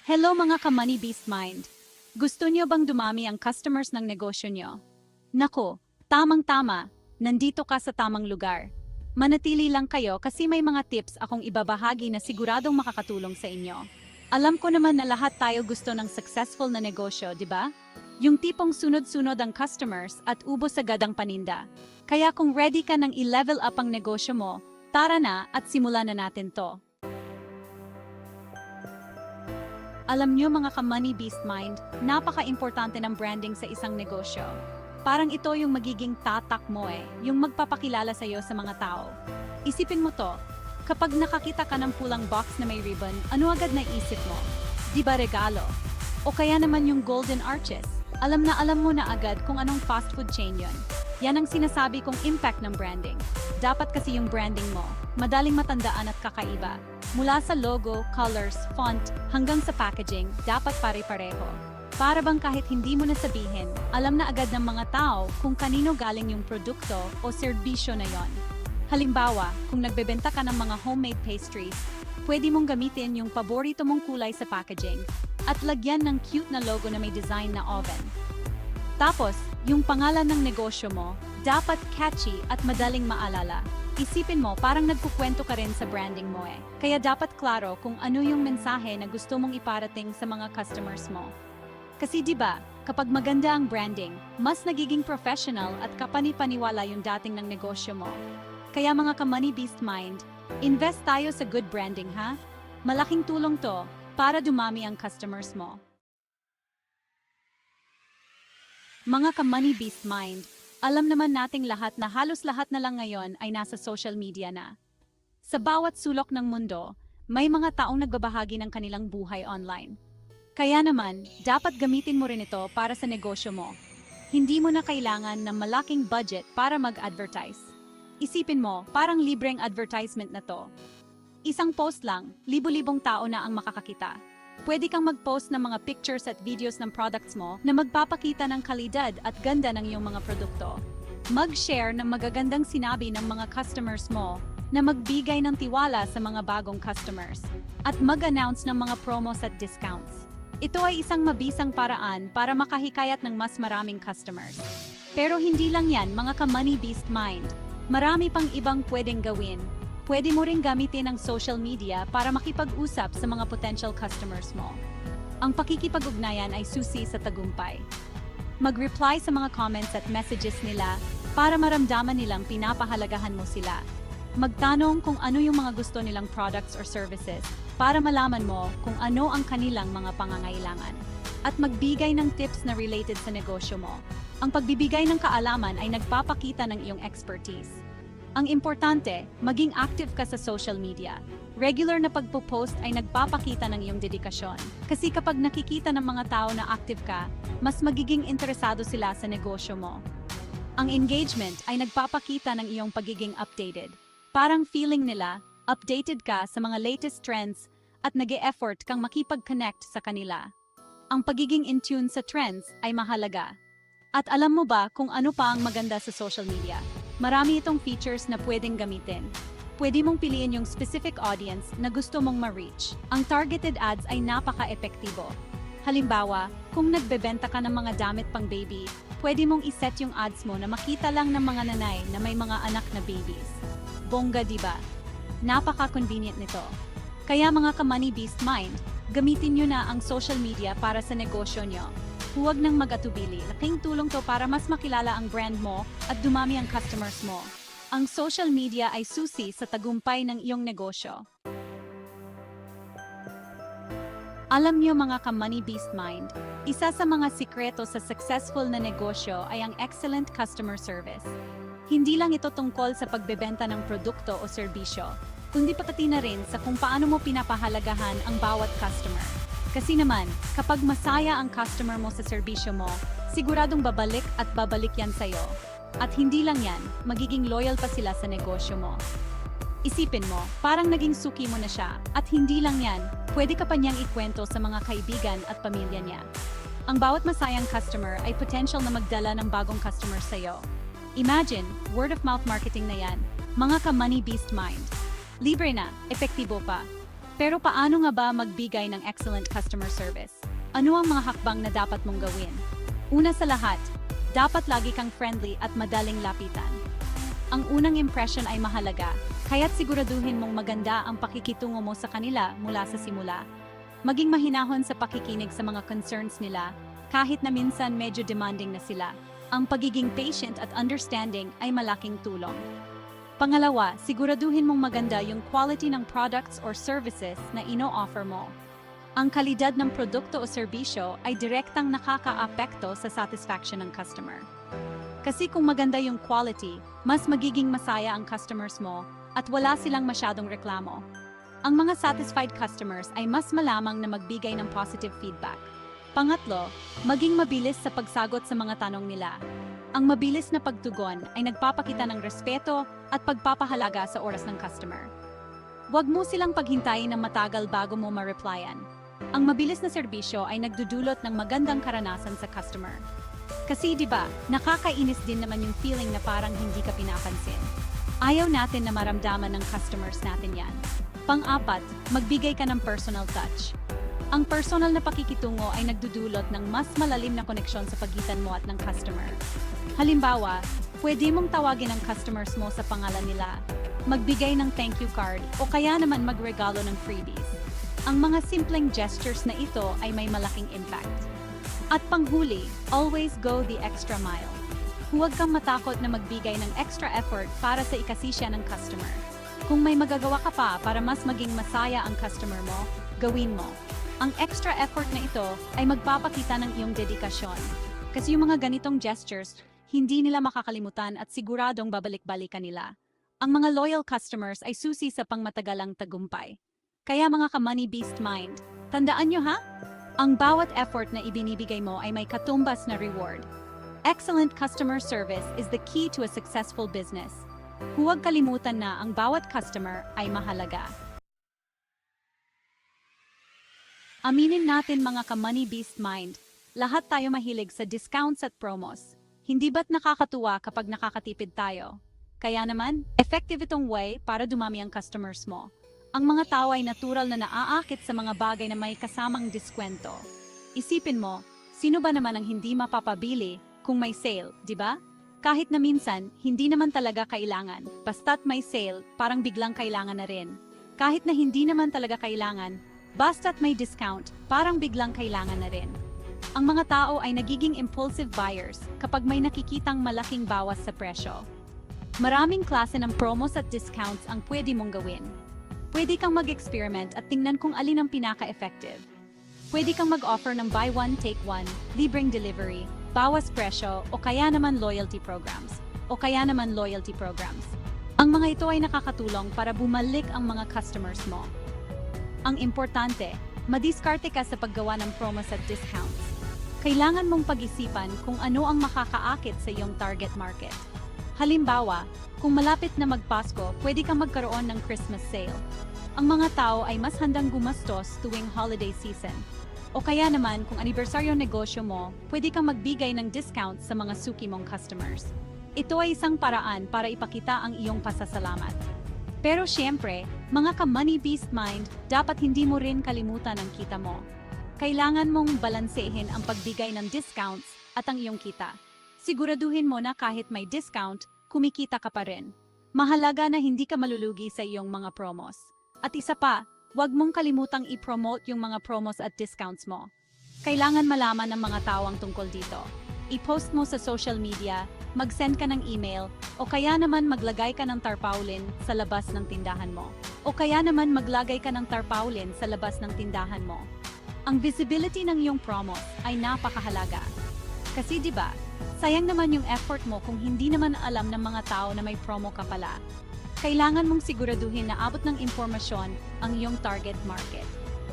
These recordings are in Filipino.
Hello mga ka-Money Beast Mind. Gusto niyo bang dumami ang customers ng negosyo niyo? Nako, tamang-tama, nandito ka sa tamang lugar. Manatili lang kayo kasi may mga tips akong ibabahagi na siguradong makakatulong sa inyo. Alam ko naman na lahat tayo gusto ng successful na negosyo, di ba? Yung tipong sunod-sunod ang customers at ubos agad ang paninda. Kaya kung ready ka ng i-level up ang negosyo mo, tara na at simulan na natin to. Alam niyo mga ka-Money Beast Mind, napaka-importante ng branding sa isang negosyo. Parang ito yung magiging tatak mo yung magpapakilala sa'yo sa mga tao. Isipin mo to, kapag nakakita ka ng pulang box na may ribbon, ano agad na isip mo? Di ba regalo? O kaya naman yung golden arches? Alam mo na agad kung anong fast food chain yon. Yan ang sinasabi kong impact ng branding. Dapat kasi yung branding mo, madaling matandaan at kakaiba. Mula sa logo, colors, font, hanggang sa packaging, dapat pare-pareho. Para bang kahit hindi mo na sabihin, alam na agad ng mga tao kung kanino galing yung produkto o serbisyo na yon. Halimbawa, kung nagbebenta ka ng mga homemade pastries, pwede mong gamitin yung paborito mong kulay sa packaging at lagyan ng cute na logo na may design na oven. Tapos, yung pangalan ng negosyo mo, dapat catchy at madaling maalala. Isipin mo, parang nagkukwento ka rin sa branding mo Kaya dapat klaro kung ano yung mensahe na gusto mong iparating sa mga customers mo. Kasi di ba, kapag maganda ang branding, mas nagiging professional at kapani-paniwala yung dating ng negosyo mo. Kaya mga ka-Money Beast Mind, invest tayo sa good branding ha? Malaking tulong to para dumami ang customers mo. Mga ka-Money Beast Mind, alam naman nating lahat na halos lahat na lang ngayon ay nasa social media na. Sa bawat sulok ng mundo, may mga taong nagbabahagi ng kanilang buhay online. Kaya naman, dapat gamitin mo rin ito para sa negosyo mo. Hindi mo na kailangan ng malaking budget para mag-advertise. Isipin mo, parang libreng advertisement na to. Isang post lang, libo-libong tao na ang makakakita. Pwede kang mag-post ng mga pictures at videos ng products mo na magpapakita ng kalidad at ganda ng iyong mga produkto. Mag-share ng magagandang sinabi ng mga customers mo na magbigay ng tiwala sa mga bagong customers at mag-announce ng mga promos at discounts. Ito ay isang mabisang paraan para makahikayat ng mas maraming customers. Pero hindi lang yan mga ka-Money Beast Mind. Marami pang ibang pwedeng gawin. Pwede mo ring gamitin ang social media para makipag-usap sa mga potential customers mo. Ang pakikipag-ugnayan ay susi sa tagumpay. Mag-reply sa mga comments at messages nila para maramdaman nilang pinapahalagahan mo sila. Magtanong kung ano yung mga gusto nilang products or services para malaman mo kung ano ang kanilang mga pangangailangan. At magbigay ng tips na related sa negosyo mo. Ang pagbibigay ng kaalaman ay nagpapakita ng iyong expertise. Ang importante, maging active ka sa social media. Regular na pagpo-post ay nagpapakita ng iyong dedikasyon. Kasi kapag nakikita ng mga tao na active ka, mas magiging interesado sila sa negosyo mo. Ang engagement ay nagpapakita ng iyong pagiging updated. Parang feeling nila, updated ka sa mga latest trends at nag-e-effort kang makipag-connect sa kanila. Ang pagiging in tune sa trends ay mahalaga. At alam mo ba kung ano pa ang maganda sa social media? Marami itong features na pwedeng gamitin. Pwede mong piliin yung specific audience na gusto mong ma-reach. Ang targeted ads ay napaka-epektibo. Halimbawa, kung nagbebenta ka ng mga damit pang baby, pwede mong iset yung ads mo na makita lang ng mga nanay na may mga anak na babies. Bongga diba? Napaka-convenient nito. Kaya mga ka-Money Beast Mind, gamitin nyo na ang social media para sa negosyo nyo. Huwag nang mag-atubili. Laking tulong to para mas makilala ang brand mo at dumami ang customers mo. Ang social media ay susi sa tagumpay ng iyong negosyo. Alam niyo mga ka-Money Beast Mind, isa sa mga sikreto sa successful na negosyo ay ang excellent customer service. Hindi lang ito tungkol sa pagbebenta ng produkto o serbisyo, kundi pati na rin sa kung paano mo pinapahalagahan ang bawat customer. Kasi naman, kapag masaya ang customer mo sa serbisyo mo, siguradong babalik at babalik yan sa'yo. At hindi lang yan, magiging loyal pa sila sa negosyo mo. Isipin mo, parang naging suki mo na siya, at hindi lang yan, pwede ka pa niyang ikwento sa mga kaibigan at pamilya niya. Ang bawat masayang customer ay potential na magdala ng bagong customer sa'yo. Imagine, word of mouth marketing na yan, mga ka-Money Beast Mind. Libre na, epektibo pa. Pero paano nga ba magbigay ng excellent customer service? Ano ang mga hakbang na dapat mong gawin? Una sa lahat, dapat lagi kang friendly at madaling lapitan. Ang unang impression ay mahalaga, kaya't siguraduhin mong maganda ang pakikitungo mo sa kanila mula sa simula. Maging mahinahon sa pakikinig sa mga concerns nila, kahit na minsan medyo demanding na sila. Ang pagiging patient at understanding ay malaking tulong. Pangalawa, siguraduhin mong maganda yung quality ng products or services na ino-offer mo. Ang kalidad ng produkto o serbisyo ay direktang nakakaapekto sa satisfaction ng customer. Kasi kung maganda yung quality, mas magiging masaya ang customers mo at wala silang masyadong reklamo. Ang mga satisfied customers ay mas malamang na magbigay ng positive feedback. Pangatlo, maging mabilis sa pagsagot sa mga tanong nila. Ang mabilis na pagtugon ay nagpapakita ng respeto at pagpapahalaga sa oras ng customer. Huwag mo silang paghintayin ng matagal bago mo ma-replyan. Ang mabilis na serbisyo ay nagdudulot ng magandang karanasan sa customer. Kasi 'di ba, nakakainis din naman yung feeling na parang hindi ka pinapansin. Ayaw natin na maramdaman ng customers natin 'yan. Pang-apat, magbigay ka ng personal touch. Ang personal na pakikitungo ay nagdudulot ng mas malalim na koneksyon sa pagitan mo at ng customer. Halimbawa, pwede mong tawagin ang customers mo sa pangalan nila, magbigay ng thank you card o kaya naman magregalo ng freebies. Ang mga simpleng gestures na ito ay may malaking impact. At panghuli, always go the extra mile. Huwag kang matakot na magbigay ng extra effort para sa ikasisya ng customer. Kung may magagawa ka pa para mas maging masaya ang customer mo, gawin mo. Ang extra effort na ito ay magpapakita ng iyong dedikasyon. Kasi yung mga ganitong gestures, hindi nila makakalimutan at siguradong babalik-balikan nila. Ang mga loyal customers ay susi sa pangmatagalang tagumpay. Kaya mga ka-money beast mind, tandaan nyo ha? Ang bawat effort na ibinibigay mo ay may katumbas na reward. Excellent customer service is the key to a successful business. Huwag kalimutan na ang bawat customer ay mahalaga. Aminin natin mga ka-money beast mind, lahat tayo mahilig sa discounts at promos. Hindi ba't nakakatuwa kapag nakakatipid tayo? Kaya naman, effective itong way para dumami ang customers mo. Ang mga tao ay natural na naaakit sa mga bagay na may kasamang diskwento. Isipin mo, sino ba naman ang hindi mapapabili kung may sale, di ba? Kahit na minsan, hindi naman talaga kailangan. Basta't may sale, parang biglang kailangan na rin. Kahit na hindi naman talaga kailangan, basta't may discount, parang biglang kailangan na rin. Ang mga tao ay nagiging impulsive buyers kapag may nakikitang malaking bawas sa presyo. Maraming klase ng promos at discounts ang pwede mong gawin. Pwede kang mag-experiment at tingnan kung alin ang pinaka-effective. Pwede kang mag-offer ng buy one, take one, libreng delivery, bawas presyo, o kaya naman loyalty programs. Ang mga ito ay nakakatulong para bumalik ang mga customers mo. Ang importante, madiskarte ka sa paggawa ng promos at discounts. Kailangan mong pag-isipan kung ano ang makakaakit sa iyong target market. Halimbawa, kung malapit na magpasko, pwede kang magkaroon ng Christmas sale. Ang mga tao ay mas handang gumastos tuwing holiday season. O kaya naman, kung anibersaryo negosyo mo, pwede kang magbigay ng discount sa mga suki mong customers. Ito ay isang paraan para ipakita ang iyong pasasalamat. Pero syempre, mga ka-money beast mind, dapat hindi mo rin kalimutan ang kita mo. Kailangan mong balansehin ang pagbigay ng discounts at ang iyong kita. Siguraduhin mo na kahit may discount, kumikita ka pa rin. Mahalaga na hindi ka malulugi sa iyong mga promos. At isa pa, huwag mong kalimutang i-promote yung mga promos at discounts mo. Kailangan malaman ng mga tao ang tungkol dito. I-post mo sa social media, mag-send ka ng email, o kaya naman maglagay ka ng tarpaulin sa labas ng tindahan mo. Ang visibility ng iyong promos ay napakahalaga. Kasi 'di ba, sayang naman yung effort mo kung hindi naman alam ng mga tao na may promo ka pala. Kailangan mong siguraduhin na abot ng impormasyon ang iyong target market.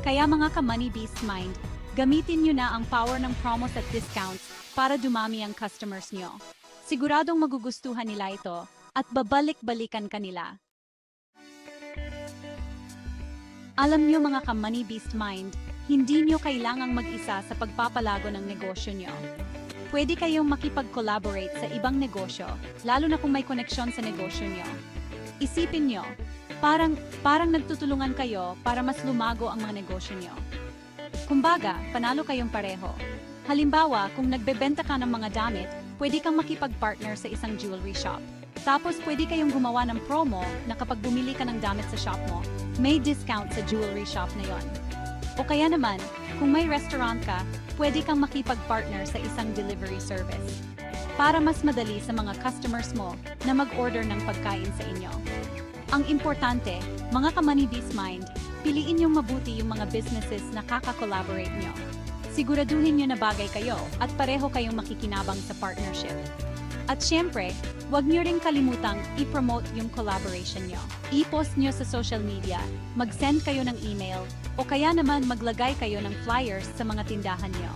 Kaya mga ka-money beast mind, gamitin nyo na ang power ng promos at discounts para dumami ang customers nyo. Siguradong magugustuhan nila ito at babalik-balikan kanila. Alam nyo mga ka-money beast mind, hindi nyo kailangang mag-isa sa pagpapalago ng negosyo nyo. Pwede kayong makipag-collaborate sa ibang negosyo, lalo na kung may koneksyon sa negosyo nyo. Isipin nyo, Parang nagtutulungan kayo para mas lumago ang mga negosyo nyo. Kumbaga, panalo kayong pareho. Halimbawa, kung nagbebenta ka ng mga damit, pwede kang makipag-partner sa isang jewelry shop. Tapos pwede kayong gumawa ng promo na kapag bumili ka ng damit sa shop mo, may discount sa jewelry shop na yon. O kaya naman, kung may restaurant ka, pwede kang makipag-partner sa isang delivery service. Para mas madali sa mga customers mo na mag-order ng pagkain sa inyo. Ang importante, mga ka-Money Beast Mind, piliin niyong mabuti yung mga businesses na kaka-collaborate nyo. Siguraduhin nyo na bagay kayo at pareho kayong makikinabang sa partnership. At syempre, huwag nyo ring kalimutang i-promote yung collaboration nyo. I-post nyo sa social media, mag-send kayo ng email, o kaya naman maglagay kayo ng flyers sa mga tindahan nyo.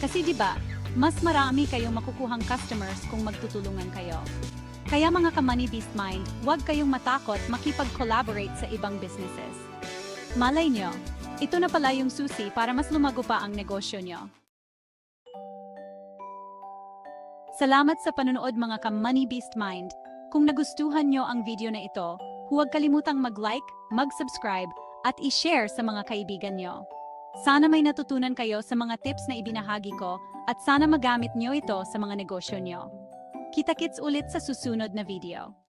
Kasi diba, mas marami kayong makukuhang customers kung magtutulungan kayo. Kaya mga ka-Money Beast Mind, huwag kayong matakot makipag-collaborate sa ibang businesses. Malay nyo, ito na pala yung susi para mas lumago pa ang negosyo nyo. Salamat sa panonood mga ka-Money Beast Mind. Kung nagustuhan nyo ang video na ito, huwag kalimutang mag-like, mag-subscribe, at i-share sa mga kaibigan nyo. Sana may natutunan kayo sa mga tips na ibinahagi ko at sana magamit nyo ito sa mga negosyo nyo. Kita-kits ulit sa susunod na video.